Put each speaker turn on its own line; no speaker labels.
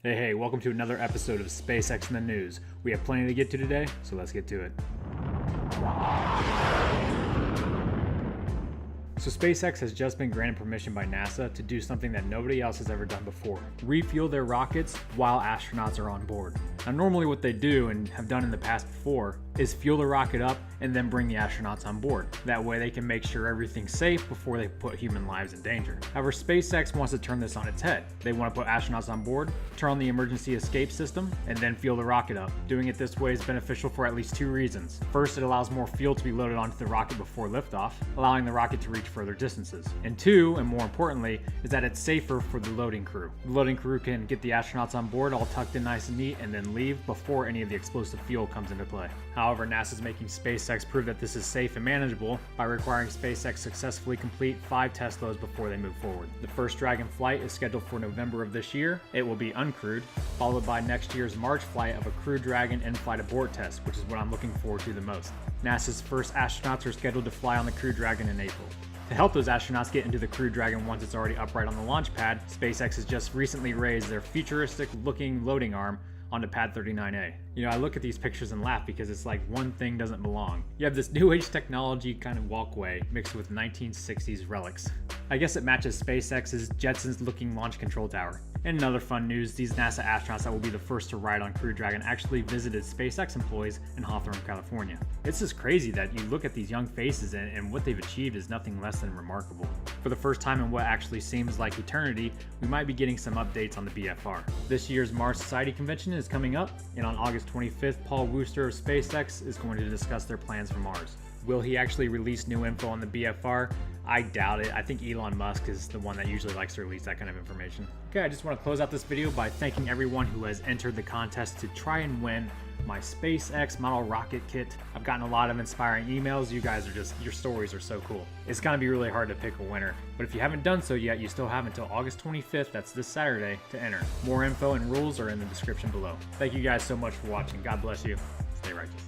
Hey, welcome to another episode of SpaceX in the News. We have plenty to get to today, so let's get to it. So SpaceX has just been granted permission by NASA to do something that nobody else has ever done before: refuel their rockets while astronauts are on board. Now normally what they do, and have done in the past before, is fuel the rocket up and then bring the astronauts on board. That way they can make sure everything's safe before they put human lives in danger. However, SpaceX wants to turn this on its head. They want to put astronauts on board, turn on the emergency escape system, and then fuel the rocket up. Doing it this way is beneficial for at least two reasons. First, it allows more fuel to be loaded onto the rocket before liftoff, allowing the rocket to reach further distances. And two, and more importantly, is that it's safer for the loading crew. The loading crew can get the astronauts on board all tucked in nice and neat and then leave before any of the explosive fuel comes into play. However, NASA's making SpaceX prove that this is safe and manageable by requiring SpaceX successfully complete 5 test loads before they move forward. The first Dragon flight is scheduled for November of this year. It will be uncrewed, followed by next year's March flight of a Crew Dragon in-flight abort test, which is what I'm looking forward to the most. NASA's first astronauts are scheduled to fly on the Crew Dragon in April. To help those astronauts get into the Crew Dragon once it's already upright on the launch pad, SpaceX has just recently raised their futuristic-looking loading arm onto pad 39A. You know, I look at these pictures and laugh because it's like one thing doesn't belong. You have this new age technology kind of walkway mixed with 1960s relics. I guess it matches SpaceX's Jetsons looking launch control tower. And in other fun news, these NASA astronauts that will be the first to ride on Crew Dragon actually visited SpaceX employees in Hawthorne, California. It's just crazy that you look at these young faces and what they've achieved is nothing less than remarkable. For the first time in what actually seems like eternity, we might be getting some updates on the BFR. This year's Mars Society convention is coming up, and on August 25th, Paul Wooster of SpaceX is going to discuss their plans for Mars. Will he actually release new info on the BFR? I doubt it. I think Elon Musk is the one that usually likes to release that kind of information. Okay, I just want to close out this video by thanking everyone who has entered the contest to try and win my SpaceX model rocket kit. I've gotten a lot of inspiring emails. You guys are just, your stories are so cool. It's gonna be really hard to pick a winner, but if you haven't done so yet, you still have until August 25th, that's this Saturday, to enter. More info and rules are in the description below. Thank you guys so much for watching. God bless you. Stay righteous.